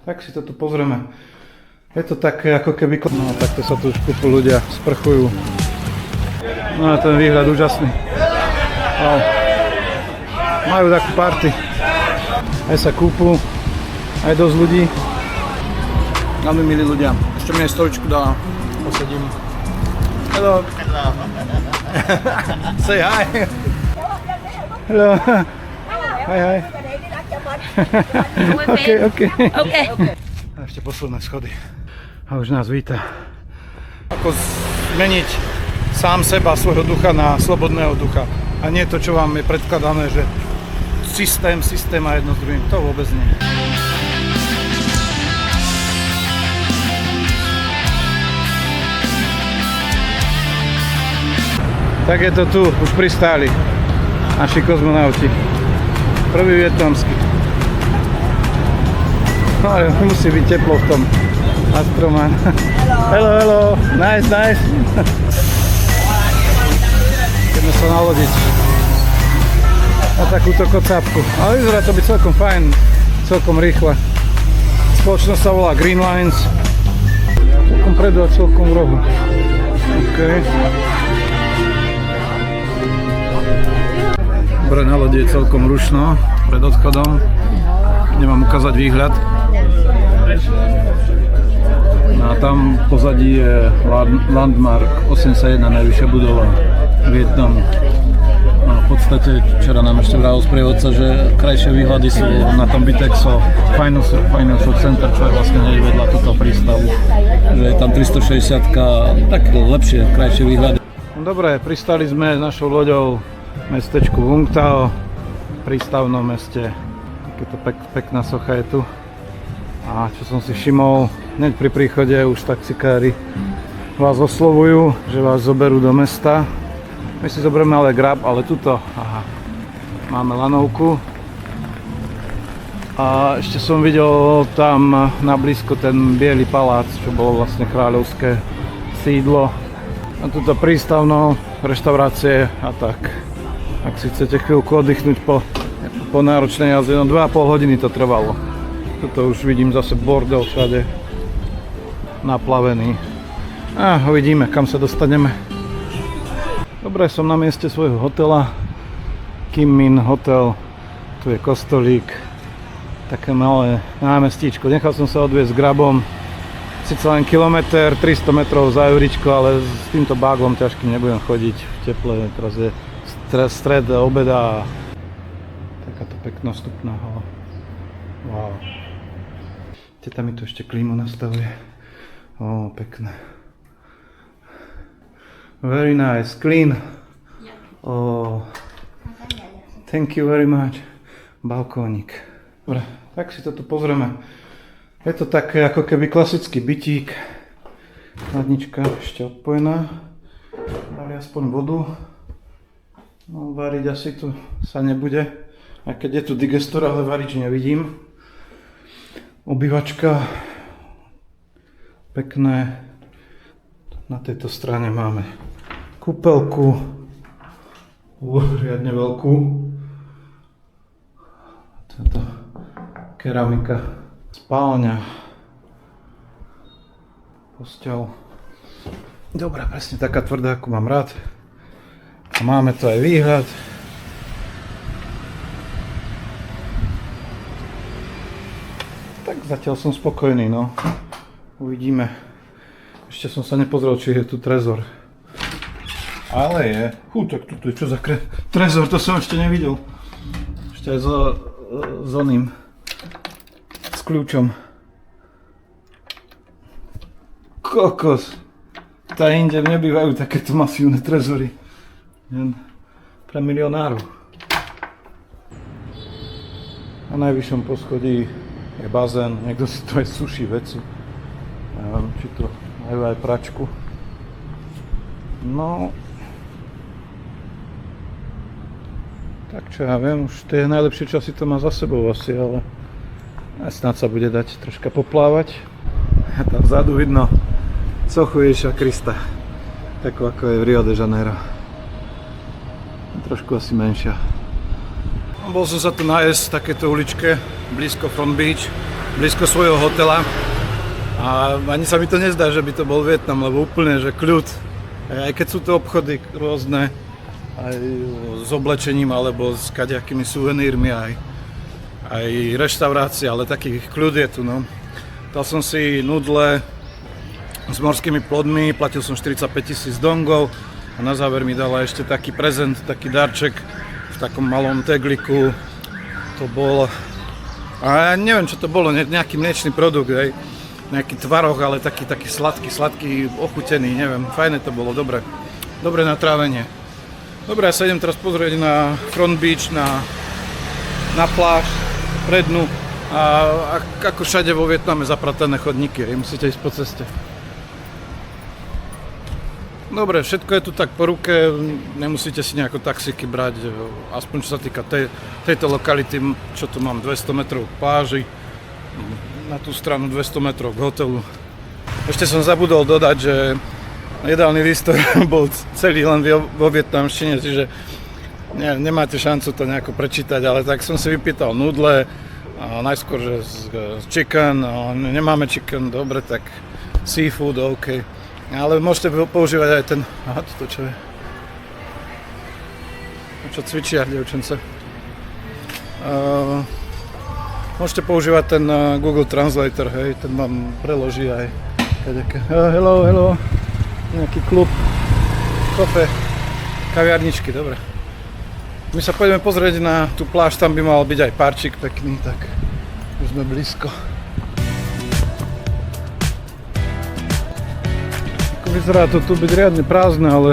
Tak si to tu pozrieme. Je to také ako keby... No, takto sa tu už kúpu ľudia, sprchujú. No a ten výhľad úžasný. Wow. Majú takú party. Aj sa kúpu, aj dosť ľudí. Veľmi milí ľudia. Ešte mi aj stoličku dá. Posedím. Hello. Say hi. Hello. Hi, hi. Okay. A ešte posledné schody. A už nás víta. Ako zmeniť sám seba, svojho ducha na slobodného ducha. A nie to, čo vám je predkladané, že systém a jedno s druhým. To vôbec nie. Tak je to tu, už pristáli naši kozmonauti. Prvý vietnamský. No ale musí byť teplo v tom. Astroman. Hello. Nice. Ideme sa nalodiť na takúto kocápku. Ale vyzerá to byť celkom fajn, celkom rýchle. Spoločnosť sa volá Green Lines. Celkom predu a celkom v rohu. OK. Dobre, na lodi je celkom rušno pred odchodom. Nemám ukázať výhľad. No a tam pozadí je Landmark 81, najvyššia budova Vietnamu. No v podstate včera nám ešte vravil sprievodca, že krajšie výhľady sú na tom Bitexo Financial Center, čo je vlastne hneď vedľa túto prístavu. Že je tam 360-ka, tak lepšie, krajšie výhľady. No dobre, pristali sme s našou loďou v mestečku Vung Tau, prístavnom meste. Takéto pekná socha je tu. A čo som si všimol, hneď pri príchode už taxikári vás oslovujú, že vás zoberú do mesta. My si zoberieme ale Grab, ale tuto máme lanovku. A ešte som videl tam na blízko ten biely palác, čo bolo vlastne kráľovské sídlo. A tuto prístavno, reštaurácie a tak. Ak si chcete chvíľku oddychnúť po náročnej jazde, no 2,5 hodiny to trvalo. Tuto už vidím zase bordel všade naplavený. A uvidíme, kam sa dostaneme. Dobre, som na mieste svojho hotela. Kim Min Hotel. Tu je kostolík. Také malé námestíčko. Nechal som sa odviesť Grabom. Sice len kilometr, 300 metrov za euričko, ale s týmto báglom ťažkým nebudem chodiť v teple. Teraz je stred obeda. Takáto pekná vstupná hala. Wow. Teta mi tu ešte klímu nastavuje. Ó, pekné. Very nice, clean. Oh, thank you very much. Balkónik. Dobre, tak si to tu pozrieme. Je to také ako keby klasický bytík. Chladnička ešte odpojená. Dali aspoň vodu. No, variť asi tu sa nebude. Aj keď je tu digestor, ale varič nevidím. Obývačka. Pekné. Na tejto strane máme kúpeľku. Riadne veľkú. Tento keramika. Spálňa. Posteľ. Dobre, presne taká tvrdá, ako mám rád. A máme tu aj výhľad. Tak zatiaľ som spokojný, no. Uvidíme. Ešte som sa nepozrel, či je tu trezor. Ale je. Tak tu je čo za trezor, to som ešte nevidel. Ešte aj s oným. S kľúčom. Kokos. Tá inde nebývajú takéto masívne trezory. Len pre milionárov. Na najvyššom poschodí je bazén. Niekto si to aj suší veci. Neviem, či to majú aj pračku. No. Tak čo ja viem, už tie najlepšie časy to má za sebou asi, ale snad sa bude dať troška poplávať. A tam vzadu vidno sochu Ježiša Krista. Takú ako je v Rio de Janeiro. Trošku asi menšia. Bol som sa tu nájsť v takéto uličke, blízko Front Beach. blízko svojho hotela a ani sa mi to nezdá, že by to bol Vietnam, lebo úplne, že kľud. Aj keď sú to obchody rôzne, aj s oblečením alebo s kadejakými suvenírmi, aj reštaurácie, ale taký kľud je tu, no. Dal som si nudle s morskými plodmi, platil som 45 000 dongov a na záver mi dala ešte taký prezent, taký darček v takom malom tegliku. To bol, a ja neviem čo to bolo, nejaký mliečný produkt, hej. Nejaký tvaroh, ale taký sladký, ochutený, neviem, fajné to bolo, dobre na trávenie. Dobre, ja sa idem teraz pozrieť na Front Beach, na pláž, prednú a ako všade vo Vietname zapratané chodníky, musíte ísť po ceste. Dobre, všetko je tu tak po ruke, nemusíte si nejako taxíky brať, aspoň čo sa týka tejto lokality, čo tu mám 200 metrov k pláži, na tú stranu 200 metrov k hotelu. Ešte som zabudol dodať, že jedálny lístok bol celý len vo vietnamštine, čiže nemáte šancu to nejako prečítať, ale tak som si vypýtal nudle, najskôr, že chicken, nemáme chicken, dobre, tak seafood, OK. Ale môžete používať aj ten... Aha, toto čo je? Čo cvičia, dievčence? Môžete používať ten Google Translator, hej, ten vám preloží aj hello, nejaký klub, kafe, kaviarničky, dobre. My sa pôjdeme pozrieť na tú pláž, tam by mal byť aj parčík pekný, tak už sme blízko. Vyzerá to tu byť riadne prázdne, ale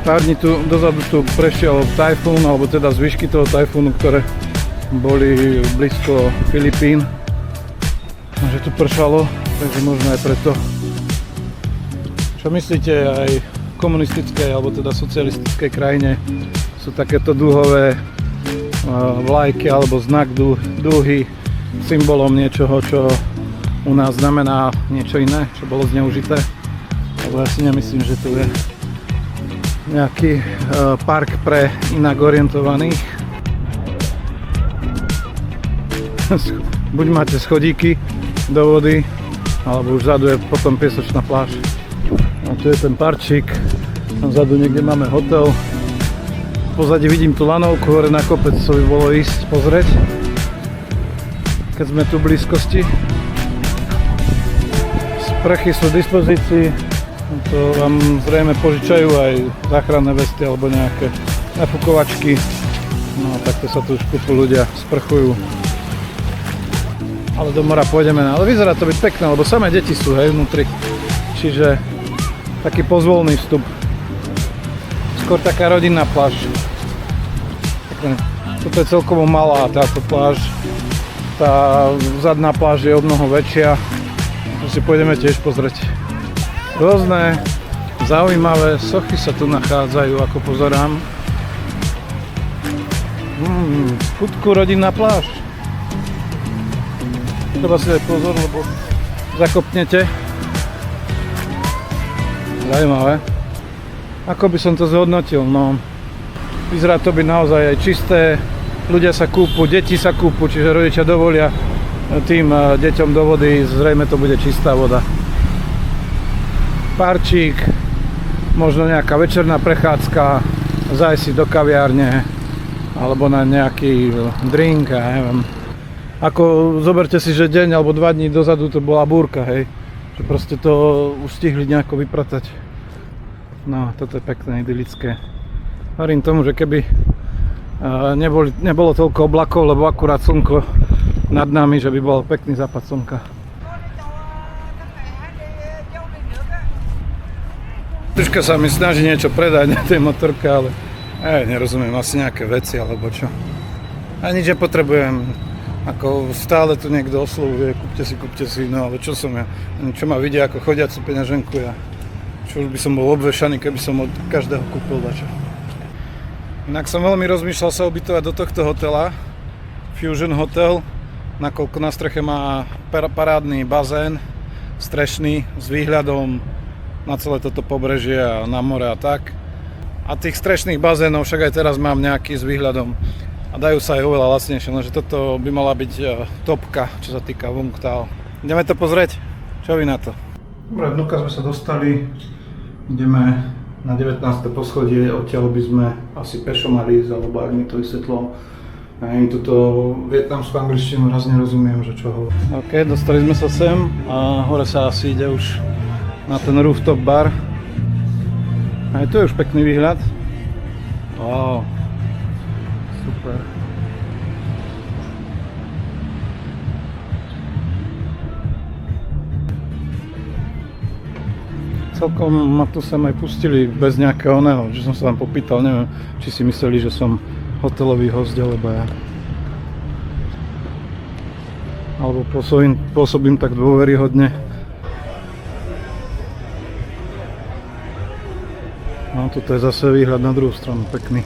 pár dní tu dozadu tu prešiel tajfún, alebo teda zvyšky toho tajfúnu, ktoré boli blízko Filipín. Že tu pršalo, takže možno aj preto. Čo myslíte, aj v komunistickej, alebo teda socialistickej krajine sú takéto dúhové vlajky alebo znak dúhy symbolom niečoho, čo u nás znamená niečo iné, čo bolo zneužité? Lebo ja si nemyslím, že tu je nejaký park pre inak orientovaných. Buď máte schodíky do vody, alebo už vzadu je potom piesočná pláž. A tu je ten parčík, tam vzadu niekde máme hotel. V pozadí vidím tú lanovku hore na kopec, co by bolo ísť pozrieť, keď sme tu v blízkosti. Sprchy sú v dispozícii. To vám zrejme požičajú aj záchranné vesty alebo nejaké nafukovačky. No a takto sa tu už kúpu ľudia sprchujú. Ale do mora pôjdeme. Ale vyzerá to byť pekné, lebo samé deti sú, hej, vnútri. Čiže taký pozvolný vstup. Skôr taká rodinná pláž. Toto je celkovo malá táto pláž. Tá zadná pláž je o mnoho väčšia. To si pôjdeme tiež pozrieť. Rôzne zaujímavé sochy sa tu nachádzajú, ako pozerám. V skutku rodinná pláž. Treba si dať pozor, lebo zakopnete. Zaujímavé. Ako by som to zhodnotil? No, vyzerá to byť naozaj aj čisté. Ľudia sa kúpu, deti sa kúpu, čiže rodičia dovolia tým deťom do vody. Zrejme to bude čistá voda. Parčík, možno nejaká večerná prechádzka, zajsť si do kaviárne alebo na nejaký drink, ja neviem. Ako zoberte si, že deň alebo 2 dní dozadu to bola búrka, hej. Že proste to už stihli nejako vypratať. No, toto je pekné, idylické. Hovorím tomu, že keby nebolo toľko oblakov, lebo akurát slnko nad nami, že by bol pekný západ slnka. Troška sa mi snaží niečo predať na tej motorke, ale nerozumiem, asi nejaké veci alebo čo. A nič nepotrebujem, ako stále tu niekto oslovuje, kúpte si, no ale čo som ja, čo ma vidia ako chodiacu peňaženku, ja čo už by som bol obvešaný, keby som od každého kúpil dačo. Inak som veľmi rozmýšľal sa ubytovať do tohto hotela, Fusion Hotel, nakoľko na streche má parádny bazén, strešný, s výhľadom na celé toto pobrežie a na more a tak. A tých strešných bazénov však aj teraz mám nejaký s výhľadom. A dajú sa aj oveľa lacnejšie, lenže toto by mala byť topka, čo sa týka Vung Tau. Ideme to pozrieť? Čo vy na to? Dobre, dnuka sme sa dostali, ideme na 19. poschodie, odtiaľ by sme asi pešo mali ísť, alebo ak mi to vysvetlil. Ja im túto vietnamskú angličtinu raz nerozumiem, že čo hovorí. OK, dostali sme sa sem a hore sa asi ide už na ten rooftop bar. Aj tu je už pekný výhľad. Wow, super. Celkom ma tu sem aj pustili bez nejakého oného, že som sa tam popýtal, neviem, či si mysleli, že som hotelový host, alebo ja. Alebo pôsobím tak dôveryhodne. No, toto je zase výhľad na druhú stranu, pekný.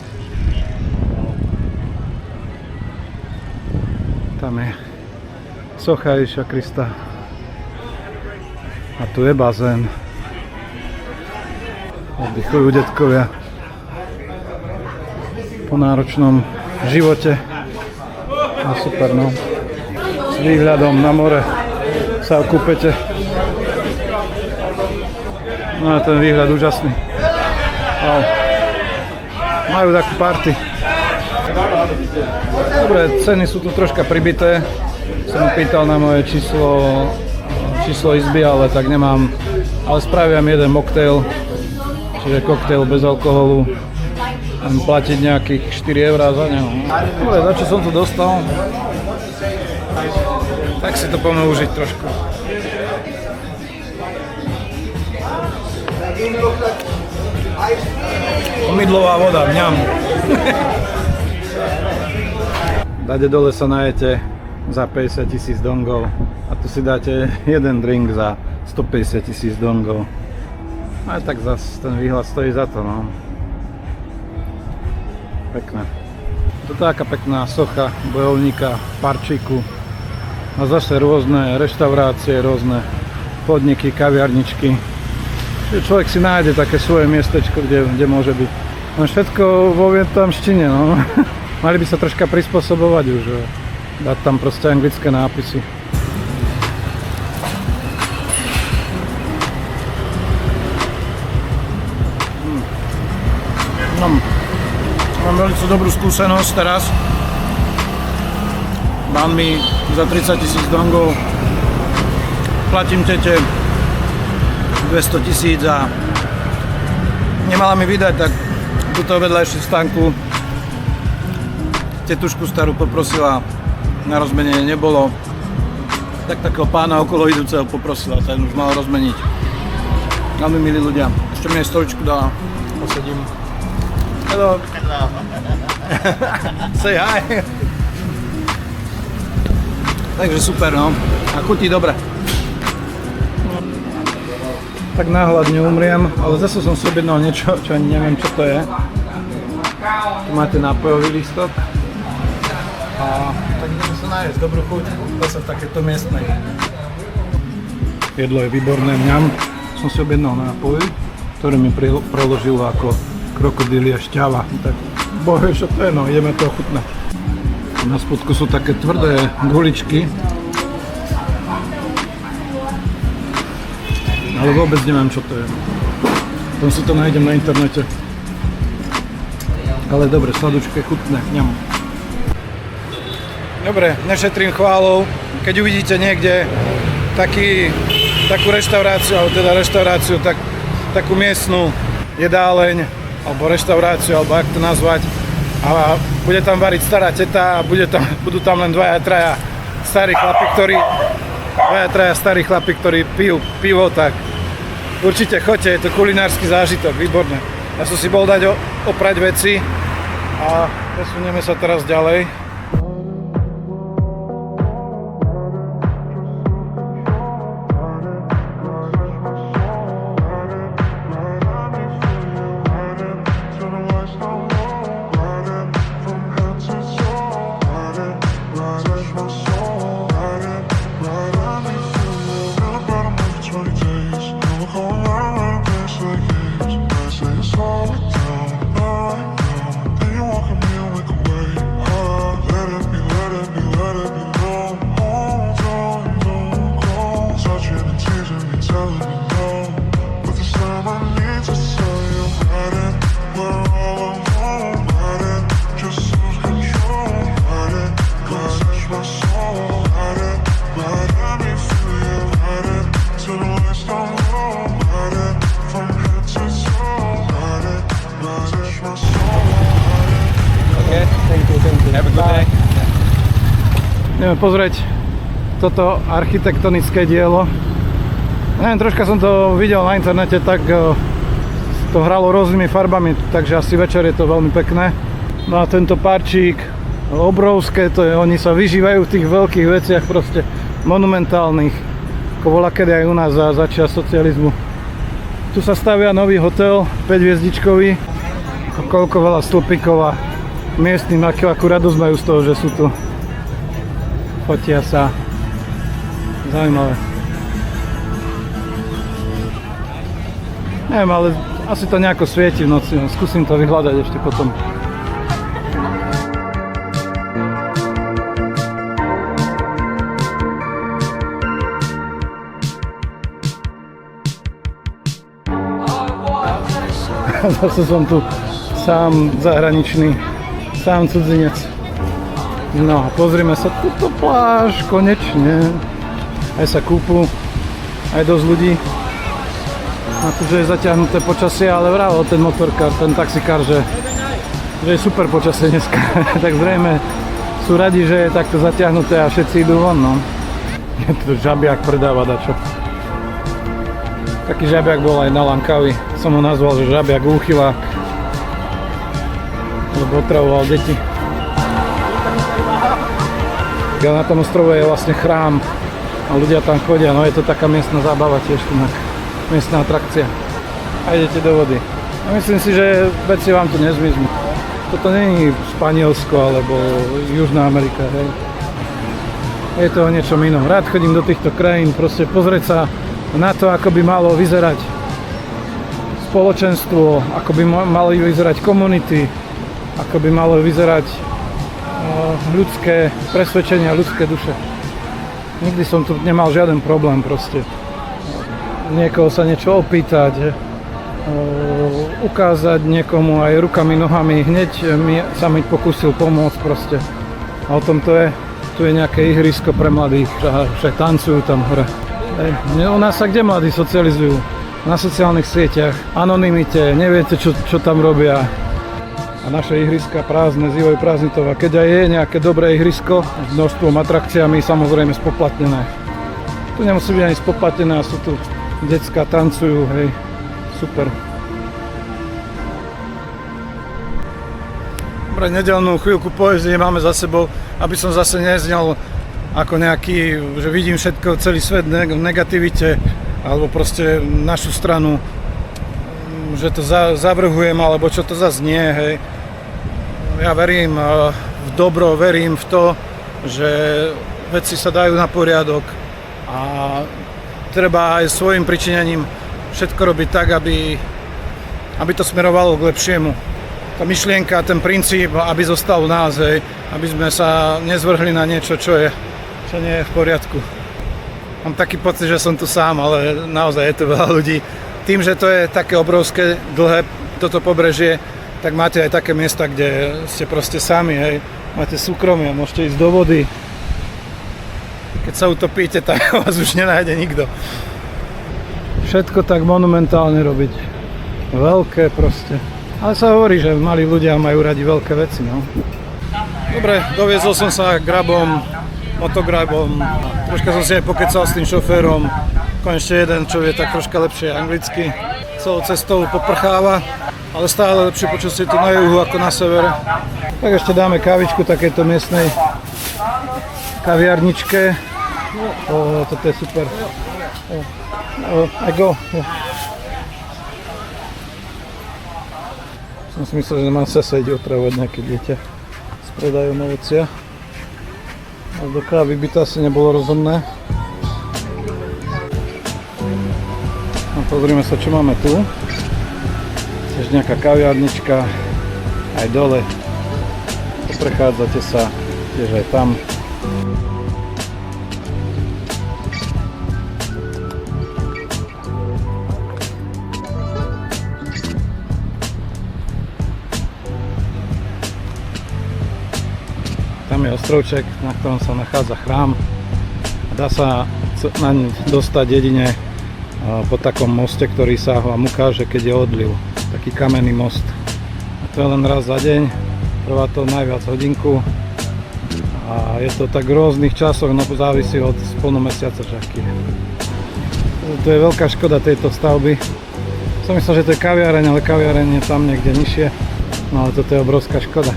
Tam je socha Ježiša Krista. A tu je bazén. Oddychujú detkovia po náročnom živote. A super, no. S výhľadom na more sa okúpete. No a ten výhľad úžasný. Wow. Majú takú party. Dobre, ceny sú tu troška pribité. Som pýtal na moje číslo izby, ale tak nemám. Ale spravím jeden mocktail. Čiže koktail bez alkoholu. Mám platiť nejakých 4 € za neho. Dobre, za čo som to dostal? Tak si to poďme užiť trošku. Pomidlová voda, mňam. Dade dole sa najete za 50 000 dongov. A tu si dáte jeden drink za 150 000 dongov. Ale tak zase ten výhľad stojí za to, no. Pekné. Toto je taká pekná socha bojovníka v parčíku. A zase rôzne reštaurácie, rôzne podniky, kaviarničky. Čiže človek si nájde také svoje miestečko, kde môže byť. No všetko vo vietnamštine, no. Mali by sa troška prispôsobovať už. Dať tam proste anglické nápisy. Mám veľmi dobrú skúsenosť teraz. Dám mi za 30 000 dongov. Platím tete 200 000 a nemala mi vydať, tak tuto vedľajšiu stánku tetušku starú poprosila, na rozmenenie nebolo. Tak takého pána okolo idúceho poprosila, ten už mal rozmeniť. Veľmi milí ľudia. Ešte mi aj stoličku dala. Posedím. Hello. Say hi. Takže super, no. A chutí dobre. Tak náhľad neumriem, ale zase som si objednal niečo, čo ani neviem, čo to je. Tu máte nápojový lístok. A tak ideme sa nájsť. Dobrú chuť. Zase v takéto miestnej. Jedlo je výborné, mňam. Som si objednal nápoj, ktorý mi preložilo ako krokodília šťava. Tak bože, čo to je, no, ideme to ochutnať. Na spodku sú také tvrdé guličky. Ale vôbec neviem, čo to je. Tam si to nájdem na internete. Ale dobre, sladučké, chutné, ňam. Dobre, nešetrím chválou. Keď uvidíte niekde takú reštauráciu, alebo teda reštauráciu, takú miestnu jedáleň, alebo reštauráciu, alebo jak to nazvať. A bude tam variť stará teta a budú tam len dvaja, traja starí chlapi, ktorí pijú pivo, tak určite choďte, je to kulinársky zážitok, výborné. Ja som si bol dať oprať veci a presunieme sa teraz ďalej. It's all down, then you walk me like a way. Have a good day. Ideme pozrieť toto architektonické dielo. Neviem, troška som to videl na internete, tak to hralo rôznymi farbami, takže asi večer je to veľmi pekné. No a tento parčík, obrovské, to je, oni sa vyžívajú v tých veľkých veciach, proste monumentálnych, ako bola kedy aj u nás za čias socializmu. Tu sa stavia nový hotel, 5-hviezdičkový, koľko veľa stĺpikov a miestnym, akú radosť majú z toho, že sú tu. Fotia sa. Zaujímavé. Neviem, ale asi to nejako svieti v noci. Skúsim to vyhľadať ešte potom. Zase som tu sám zahraničný, sám cudzinec. No a pozrime sa, túto pláž, konečne. Aj sa kúpu, aj dosť ľudí. Na to, že je zatiahnuté počasie, ale vravel ten motorkár, ten taxikár, že je super počasie dneska. Tak zrejme sú radi, že je takto zatiahnuté a všetci idú von, no. Je to žabiak predáva dačo. Taký žabiak bol aj na Lankavi. Som ho nazval, že žabiak úchylák. Lebo otravoval deti. Na tom ostrove je vlastne chrám a ľudia tam chodia, no je to taká miestna zábava tiež, miestna atrakcia. A idete do vody. A myslím si, že veci vám tu nezmiznú. Toto nie je Španielsko alebo Južná Amerika, hej. Je to o niečom inom. Rád chodím do týchto krajín, proste pozrieť sa na to, ako by malo vyzerať spoločenstvo, ako by mali vyzerať komunity, ako by malo vyzerať ľudské presvedčenia, ľudské duše. Nikdy som tu nemal žiaden problém proste. Niekoho sa niečo opýtať, ukázať niekomu aj rukami, nohami, hneď sa mi pokúsil pomôcť proste. A o tom to je. Tu je nejaké ihrisko pre mladých, však tancujú tam hore. U nás sa kde mladí socializujú? Na sociálnych sieťach, anonymite, neviete čo tam robia. A naše ihriska prázdne, zývajú prázdnitov. A keď aj je nejaké dobré ihrisko s množstvom atrakciami, samozrejme spoplatnené. Tu nemusí byť ani spoplatnené, sú tu decká, tancujú, hej, super. Dobre, nedeľnú chvíľku poezie máme za sebou, aby som zase neznel ako nejaký, že vidím všetko, celý svet v negativite, alebo proste našu stranu, že to zavrhujem, alebo čo to zase nie, hej. Ja verím v dobro, verím v to, že veci sa dajú na poriadok a treba aj svojim pričinením všetko robiť tak, aby to smerovalo k lepšiemu. Tá myšlienka, ten princíp, aby zostal v nás, hej, aby sme sa nezvrhli na niečo, čo nie je v poriadku. Mám taký pocit, že som tu sám, ale naozaj je tu veľa ľudí. Tým, že to je také obrovské, dlhé toto pobrežie, tak máte aj také miesta, kde ste proste sami, hej. Máte súkromie, môžete ísť do vody. Keď sa utopíte, tak vás už nenájde nikto. Všetko tak monumentálne robiť. Veľké proste. Ale sa hovorí, že malí ľudia majú radi veľké veci, no. Dobre, doviezol som sa grabom, motograbom. Troška som si aj pokecal s tým šoférom. Konečne jeden, čo vie tak troška lepšie anglicky. Celou cestou poprcháva, ale stále lepšie počasie tu na juhu ako na severe. Tak ešte dáme kávičku takéto miestnej kaviarničke. Toto je super. I go. Som si myslel, že mám sa ide otravovať nejaké dieťa s predajom ovocia. Ale do kávy by to asi nebolo rozumné. No, pozrime sa, čo máme tu. Tiež nejaká kaviarnička. Aj dole. Prechádzate sa tiež aj tam. Tam je ostrovček, na ktorom sa nachádza chrám. Dá sa naň dostať jedine po takom moste, ktorý sa vám ukáže, keď je odliv. Taký kamenný most. A to je len raz za deň. Trvá to najviac hodinku. A je to tak v rôznych časoch, no závisí od polnomesiaca, že aký je. To je veľká škoda tejto stavby. Som myslel, že to je kaviareň, ale kaviareň je tam niekde nižšie. No ale toto je obrovská škoda.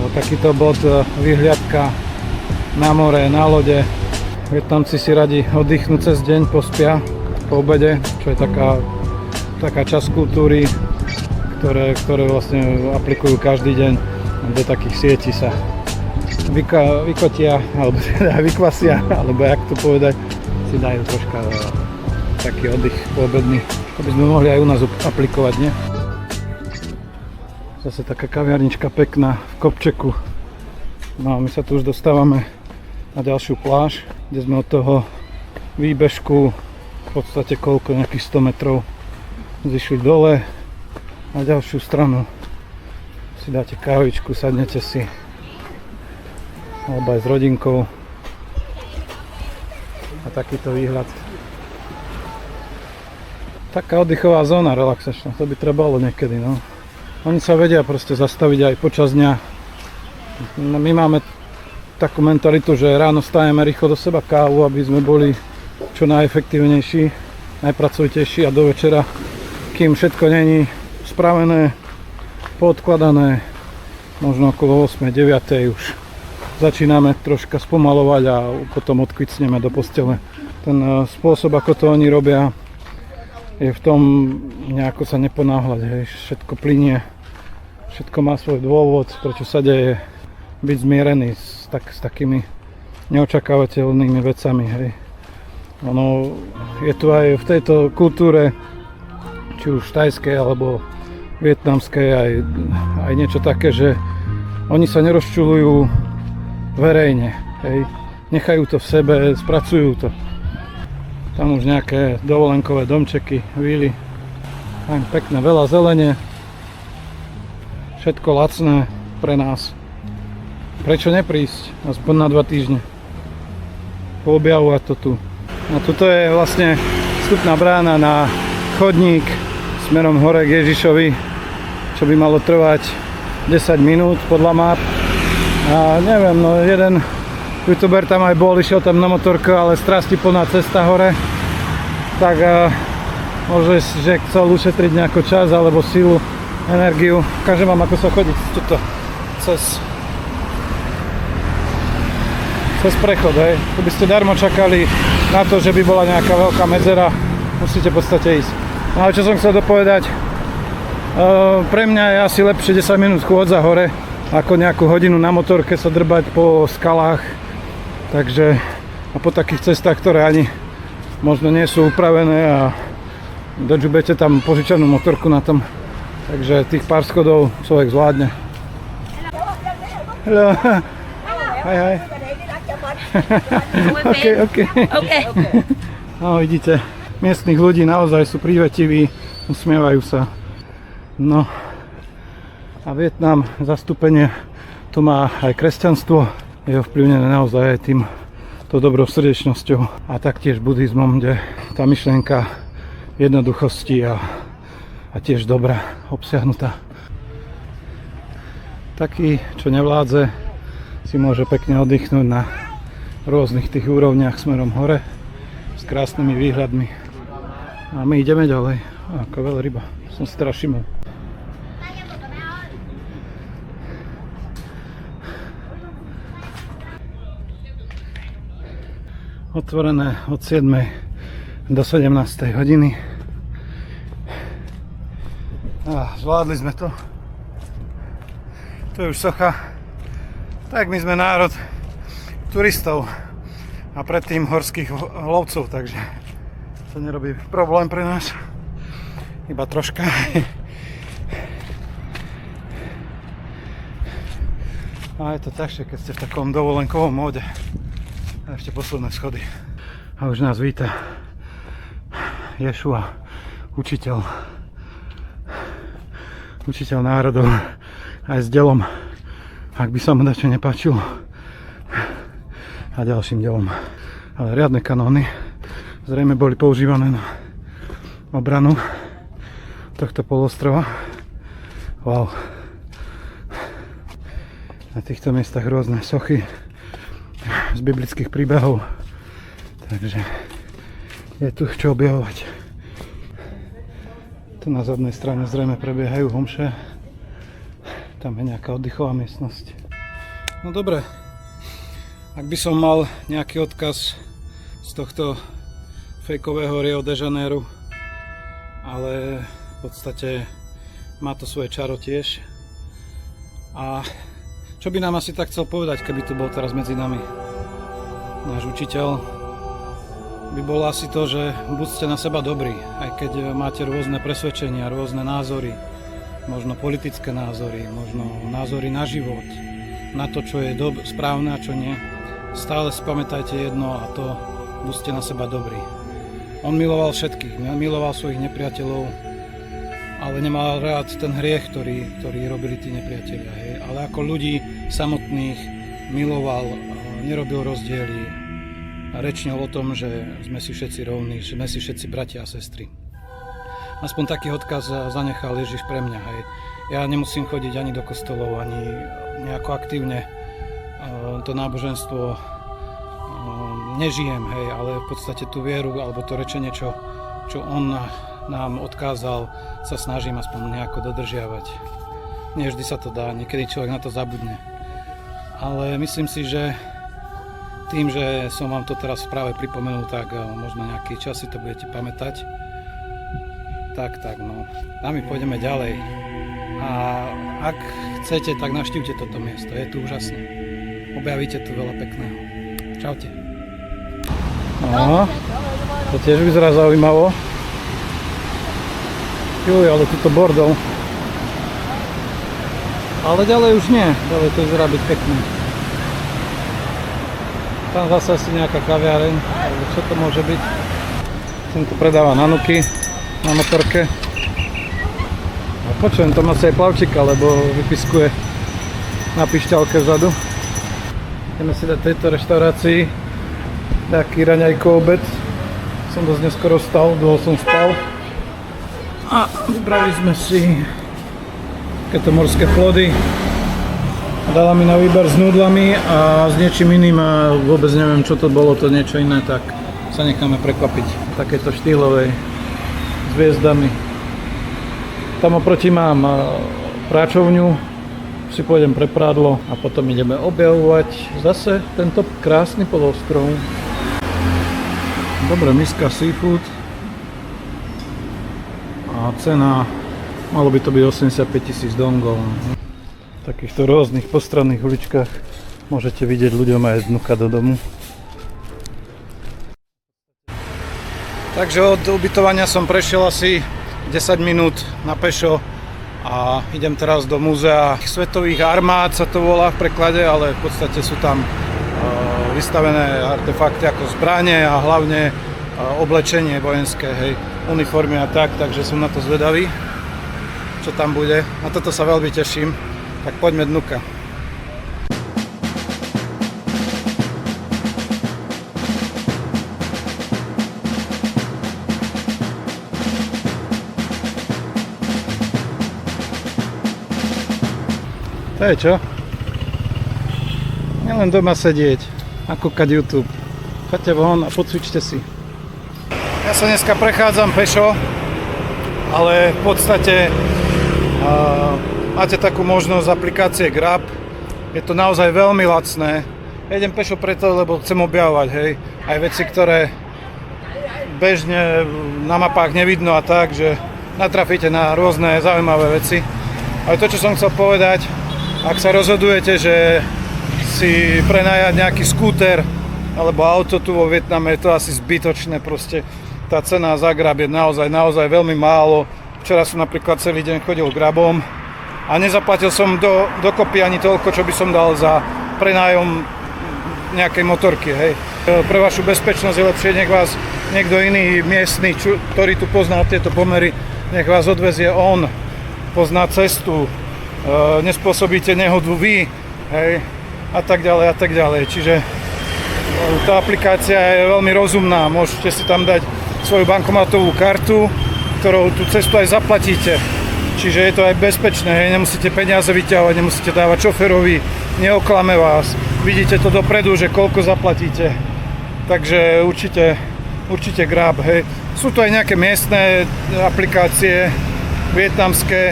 Takýto bod, vyhliadka na more, na lode. Vietnamci si radi oddychnú cez deň, pospia po obede, čo je taká časť kultúry, ktoré vlastne aplikujú každý deň. Do takých sietí sa vykotia, alebo teda vykvasia, alebo jak to povedať, si dajú troška taký oddych poobedný, aby sme mohli aj u nás aplikovať, nie? Zase taká kaviarnička pekná v kopčeku. No a my sa tu už dostávame na ďalšiu pláž, kde sme od toho výbežku v podstate nejakých 100 metrov zišli dole na ďalšiu stranu. Si dáte kávičku, sadnete si, alebo aj s rodinkou a takýto výhľad. Taká oddychová zóna relaxačná, to by trebalo niekedy, no. Oni sa vedia proste zastaviť aj počas dňa. My máme takú mentalitu, že ráno stajeme rýchlo do seba kávu, aby sme boli čo najefektívnejší, najpracovitejší a do večera, kým všetko není spravené, poodkladané, možno okolo 8-9 už začíname troška spomalovať a potom odkvicneme do postele. Ten spôsob, ako to oni robia, je v tom nejako sa neponáhľať, hej. Všetko plynie, všetko má svoj dôvod, prečo sa deje, byť zmierený s takými neočakávateľnými vecami, hej. Ono je tu aj v tejto kultúre, či už tajskej alebo vietnamskej, aj niečo také, že oni sa nerozčuľujú verejne, hej. Nechajú to v sebe, spracujú to. Tam už nejaké dovolenkové domčeky, víly, aj pekné, veľa zelene, všetko lacné pre nás. Prečo neprísť aspoň na 2 týždne? Poobjavovať to tu. No tuto je vlastne vstupná brána na chodník smerom hore k Ježišovi, čo by malo trvať 10 minút podľa map. A neviem, no jeden youtuber tam aj bol, išiel tam na motorku, ale strasti plná cesta hore. Tak môže, že chcel ušetriť nejaký čas alebo silu, energiu. Ukážem vám, ako sa chodiť tuto cez prechod, hej. Tu by ste darmo čakali na to, že by bola nejaká veľká medzera, musíte v podstate ísť. No ale čo som chcel dopovedať, pre mňa je asi lepšie 10 minút chôdza hore, ako nejakú hodinu na motorke sa drbať po skalách. Takže a po takých cestách, ktoré ani možno nie sú upravené a dožubete tam požičanú motorku na tom. Takže tých pár schodov človek zvládne. Hello. Hi. Okay. No vidíte, miestnych ľudí naozaj sú prívetiví, usmievajú sa. No a Vietnam, zastúpenie, tu má aj kresťanstvo, je ovplyvnené naozaj aj týmto dobrou srdečnosťou a taktiež buddhizmom, kde tá myšlienka jednoduchosti a tiež dobra obsiahnutá. Taký, čo nevládze, si môže pekne oddychnúť na rôznych tých úrovniach smerom hore s krásnymi výhľadmi. A my ideme ďalej. Ako veľryba, som si teraz všimol. Otvorené od 7. do 17. hodiny. A zvládli sme to. To je už socha. Tak my sme národ turistov a predtým horských lovcov, takže to nerobí problém pre nás. Iba troška. A je to ťažšie, keď ste v takom dovolenkovom móde. A ešte posledné schody. A už nás víta Ješua, učiteľ národov, aj s delom, ak by sa mu dačo nepáčilo, a ďalším delom. Ale riadne kanóny zrejme boli používané na obranu tohto polostrova. Wow. Na týchto miestach rôzne sochy z biblických príbehov. Takže je tu čo objavovať. Tu na zadnej strane zrejme prebiehajú homše. Tam je nejaká oddychová miestnosť. No dobre, ak by som mal nejaký odkaz z tohto fejkového Rio de Janeiro, ale v podstate má to svoje čaro tiež. A čo by nám asi tak chcel povedať, keby tu bol teraz medzi nami náš učiteľ, by bolo asi to, že buďte na seba dobrí, aj keď máte rôzne presvedčenia, rôzne názory, možno politické názory, možno názory na život, na to, čo je správne a čo nie. Stále si pamätajte jedno, a to buďte na seba dobrí. On miloval všetkých, miloval svojich nepriateľov, ale nemal rád ten hriech, ktorý robili tí nepriatelia. Hej. Ale ako ľudí samotných miloval, nerobil rozdiely, a rečnil o tom, že sme si všetci rovní, že sme si všetci bratia a sestry. Aspoň taký odkaz zanechal Ježiš pre mňa. Hej. Ja nemusím chodiť ani do kostolov, ani nejako aktívne to náboženstvo nežijem, hej, ale v podstate tú vieru alebo to rečenie, čo on nám odkázal, sa snažím aspoň nejako dodržiavať. Nie vždy sa to dá, niekedy človek na to zabudne. Ale myslím si, že tým, že som vám to teraz práve pripomenul, tak možno nejaký čas si to budete pamätať. Tak, no. A my pôjdeme ďalej. A ak chcete, tak navštívte toto miesto. Je tu úžasné. Objavíte tu veľa pekného. Čaute. No, to tiež vyzerá zaujímavo. Juj, ale tuto bordel. Ale ďalej už nie. Ďalej to vyzerá byť pekné. Tam zase asi nejaká kaviareň, alebo čo to môže byť. Sem tu predáva nanuky na motorke. A počujem, tam asi aj plavčika, lebo vypiskuje na pišťalke vzadu. Ideme si dať tejto reštaurácii nejaký raňajko obed. Som dosť neskoro vstal, dlho som spal. A vybrali sme si takéto morské plody. Dala mi na výber s nudlami a s niečím iným a vôbec neviem, čo to bolo, to niečo iné, tak sa necháme prekvapiť. Takéto štýlovej s hviezdami. Tam oproti mám práčovňu, si pôjdem pre prádlo a potom ideme objavovať zase tento krásny poloostrov. Dobre, miska seafood a cena, malo by to byť 85 000 dongov. V takýchto rôznych postranných uličkách môžete vidieť ľuďom aj dnuka do domu. Takže od ubytovania som prešiel asi 10 minút na pešo a idem teraz do múzea svetových armád, sa to volá v preklade, ale v podstate sú tam vystavené artefakty ako zbranie a hlavne oblečenie vojenské, hej, uniformy a tak, takže som na to zvedavý, čo tam bude. Na toto sa veľmi teším. Tak poďme dnuka. To je čo? Nielen doma sedieť a kúkať YouTube. Choďte von a pocvičte si. Ja sa dneska prechádzam pešo, ale v podstate máte takú možnosť aplikácie Grab. Je to naozaj veľmi lacné. Ja idem pešo preto, lebo chcem objavovať, hej, aj veci, ktoré bežne na mapách nevidno a tak, že natrafíte na rôzne zaujímavé veci. Ale to, čo som chcel povedať, ak sa rozhodujete, že si prenajať nejaký skúter alebo auto tu vo Vietname, je to asi zbytočné, proste tá cena za Grab je naozaj veľmi málo. Včera som napríklad celý deň chodil Grabom a nezaplatil som dokopy ani toľko, čo by som dal za prenájom nejakej motorky, hej. Pre vašu bezpečnosť je lepšie, nech vás niekto iný miestny, ktorý tu pozná tieto pomery, nech vás odvezie on, pozná cestu, nespôsobíte nehodu vy, hej, a tak ďalej. Čiže tá aplikácia je veľmi rozumná, môžete si tam dať svoju bankomatovú kartu, ktorou tú cestu aj zaplatíte. Čiže je to aj bezpečné, hej, nemusíte peniaze vyťahovať, nemusíte dávať šoferovi, neoklame vás. Vidíte to dopredu, že koľko zaplatíte. Takže určite Grab, hej. Sú to aj nejaké miestne aplikácie, vietnamské,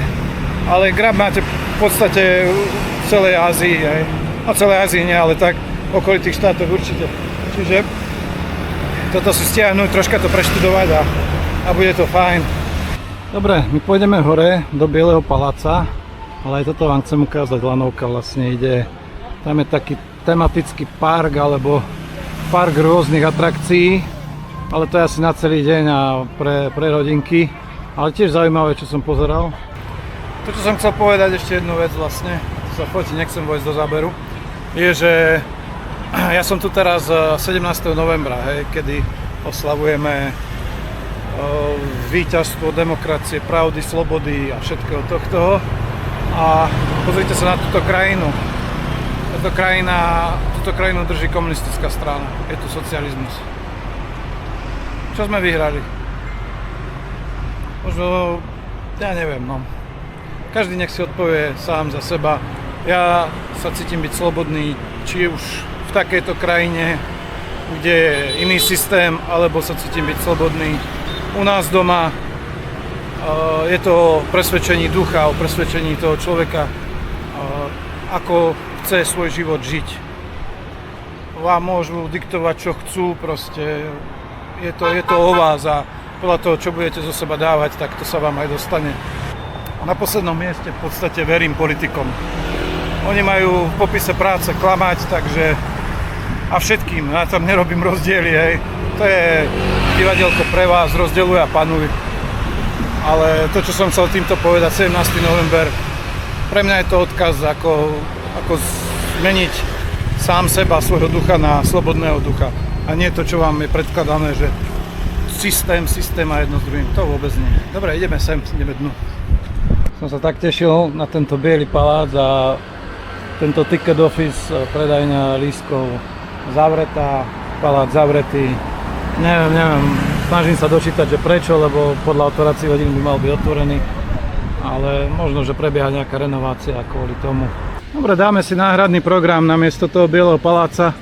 ale Grab máte v podstate v celej Ázii, hej. No celej Ázii nie, ale tak v okolitých štátoch určite. Čiže toto si stiahnuť, troška to preštudovať a bude to fajn. Dobre, my pôjdeme hore do Bieleho paláca, ale aj toto vám chcem ukázať. Lanovka vlastne ide, tam je taký tematický park alebo park rôznych atrakcií, ale to je asi na celý deň a pre rodinky, ale tiež zaujímavé, čo som pozeral. To, čo som chcel povedať, ešte jednu vec vlastne, sa fotí, nechcem vojsť do záberu, je, že ja som tu teraz 17. novembra, hej, kedy oslavujeme víťazstvo demokracie, pravdy, slobody a všetkého tohto. A pozrite sa na túto krajinu. Túto krajinu drží komunistická strana. Je tu socializmus. Čo sme vyhrali? Možno, ja neviem, no. Každý nech si odpovie sám za seba. Ja sa cítim byť slobodný, či už v takejto krajine, kde je iný systém, alebo sa cítim byť slobodný u nás doma. Je to o presvedčení ducha, o presvedčení toho človeka, ako chce svoj život žiť. Vám môžu diktovať, čo chcú, proste je to o vás a podľa toho, čo budete zo seba dávať, tak to sa vám aj dostane. Na poslednom mieste v podstate verím politikom. Oni majú v popise práce klamať, takže a všetkým, ja tam nerobím rozdiely, hej. To je divadielko pre vás, rozdeľuj a panuj. Ale to, čo som chcel týmto povedať, 17. november, pre mňa je to odkaz, ako zmeniť sám seba, svojho ducha na slobodného ducha. A nie to, čo vám je predkladané, že systém a jedno s druhým. To vôbec nie. Dobre, ideme sem, ideme dnu. Som sa tak tešil na tento biely palác a tento ticket office, predajňa lístkov zavretá, palác zavretý. Neviem, snažím sa dočítať, že prečo, lebo podľa otváracích hodín by mal byť otvorený, ale možno, že prebieha nejaká renovácia kvôli tomu. Dobre, dáme si náhradný program namiesto toho Bieleho paláca,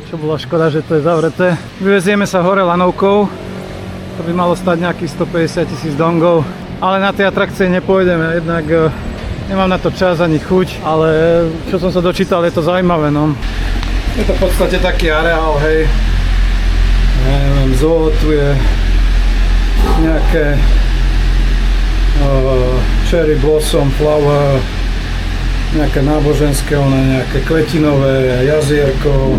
čo bola škoda, že to je zavreté. Vyvezieme sa hore lanovkou, to by malo stať nejakých 150 000 dongov, ale na tie atrakcie nepôjdeme, jednak nemám na to čas ani chuť, ale čo som sa dočítal, je to zaujímavé, no. Je to v podstate taký areál, hej. Neviem, zoo, tu je nejaké cherry blossom flower, nejaké náboženské, nejaké kletinové jazierko,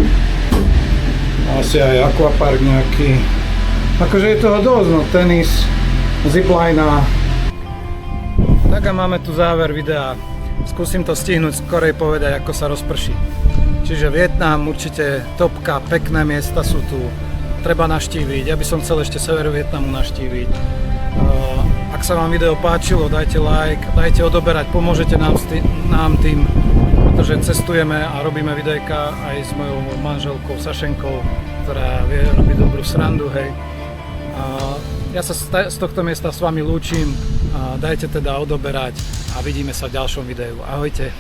asi aj aquapark nejaký. Akože je toho dosť, no, tenis, zipline. Tak a máme tu záver videa. Skúsim to stihnúť skorej povedať, ako sa rozprší. Čiže Vietnam určite topka, pekné miesta sú tu. Treba navštíviť, ja by som chcel ešte sever Vietnamu navštíviť. Ak sa vám video páčilo, dajte like, dajte odoberať, pomôžete nám tým, pretože cestujeme a robíme videjka aj s mojou manželkou Sašenkou, ktorá vie robiť dobrú srandu, hej. Ja sa z tohto miesta s vami lúčim, dajte teda odoberať a vidíme sa v ďalšom videu. Ahojte.